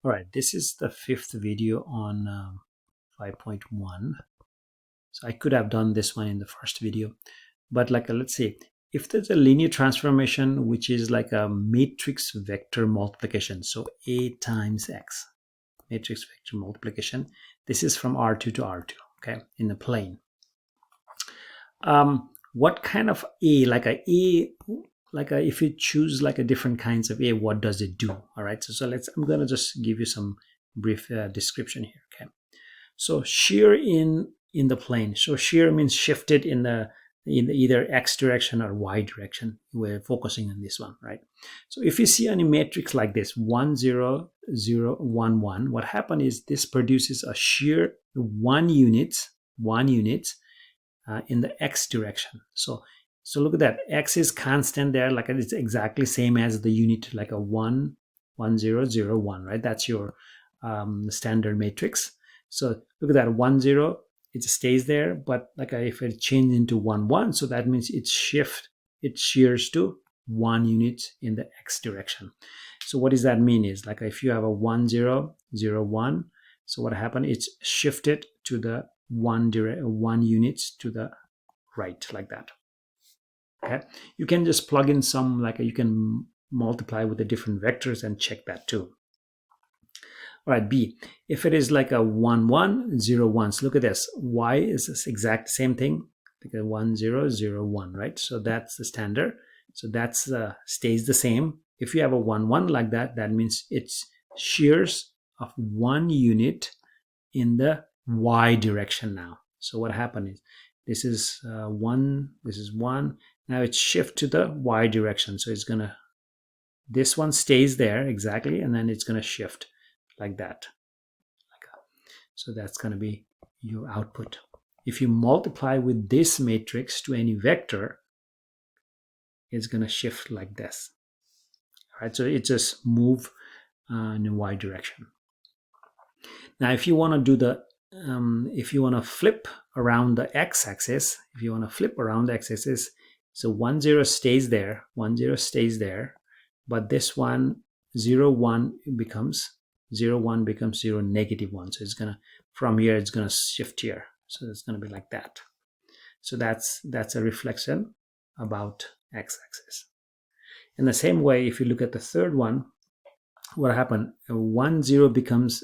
All right, this is the fifth video on 5.1. So I could have done this one in the first video, but like let's say if there's a linear transformation which is like a matrix vector multiplication, so A times X, matrix vector multiplication. This is from R2 to R2, okay, in the plane. What kind of A, if you choose like a different kinds of A, what does it do? All right, so I'm gonna just give you some brief description here. Okay, so shear in the plane. So shear means shifted in the either X direction or Y direction. We're focusing on this one, right? So if you see any matrix like this 1 0 0 1 1, what happened is this produces a shear 1 unit in the X direction. So look at that. X is constant there, like it's exactly same as the unit, like a 1 1 0 0 1, right? That's your standard matrix. So look at that 1 0, it stays there, but like if it changes into 1 1, so that means it shears to 1 unit in the X direction. So what does that mean is like if you have a 1 0 0 1, so what happened? It's shifted to the 1 units to the right, like that. Okay, you can just plug in some, like you can multiply with the different vectors and check that too. All right, B, if it is like a 1 1 0 1, so look at this, Y is this exact same thing, like a 1 0 0 1, right? So that's the standard, so that's stays the same. If you have a 1 1 like that, that means it's shears of 1 unit in the Y direction now. So what happened is this is 1, this is 1, now it's shift to the Y direction, so it's gonna, this one stays there exactly, and then it's gonna shift like that. So that's going to be your output. If you multiply with this matrix to any vector, it's going to shift like this. All right, so it just move in the Y direction. Now, if you want to do the, if you want to flip around the x-axis, so 1 0 stays there, 1 0 stays there, but this one 0 1 becomes 0 1 becomes 0 negative 1. So it's gonna, from here it's gonna shift here. So it's gonna be like that. So that's a reflection about x-axis. In the same way, if you look at the third one, what happened? 1 0 becomes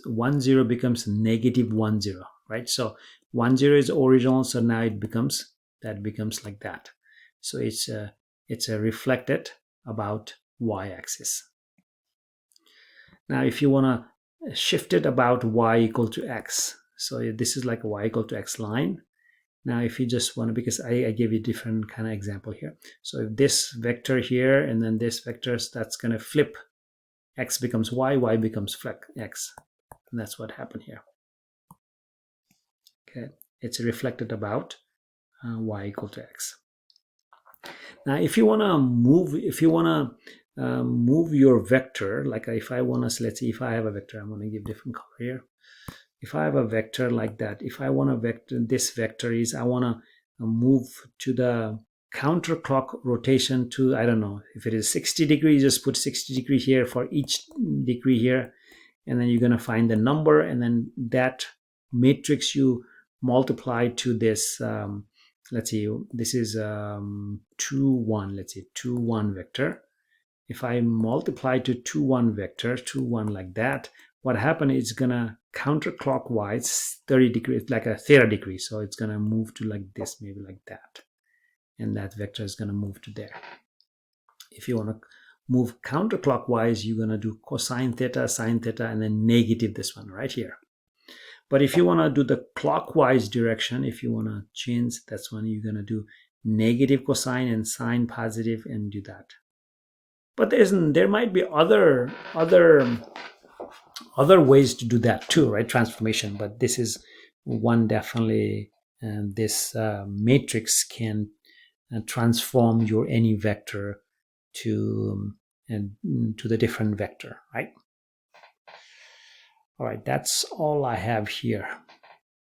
negative 1 0, right? So 1 0 is original, so now it becomes, that becomes like that. So it's a reflected about y-axis. Now if you want to shift it about y equal to x, so this is like a y equal to x line. Now if you just want to, because I gave you different kind of example here, so if this vector here and then this vector, that's going to flip, x becomes y, y becomes x, and that's what happened here. Okay, it's reflected about y equal to x. Now if you want to move your vector, like if I want to, let's see, if I have a vector, I'm going to give different color here. If I have a vector like that, if I want to vector, this vector is, I want to move to the counterclock rotation to, I don't know, if it is 60 degrees, just put 60 degree here for each degree here, and then you're going to find the number, and then that matrix you multiply to this, let's see, this is 2 1, let's say 2 1 vector. If I multiply to 2 1 vector, 2 1 like that, what happened is gonna counterclockwise 30 degrees, like a theta degree, so it's gonna move to like this, maybe like that, and that vector is gonna move to there. If you want to move counterclockwise, you're gonna do cosine theta, sine theta, and then negative this one right here. But if you want to do the clockwise direction, if you want to change, that's when you're gonna do negative cosine and sine positive and do that. But there might be other ways to do that too, right? Transformation. But this is one definitely, and this matrix can transform your any vector to the different vector, right? All right, that's all I have here.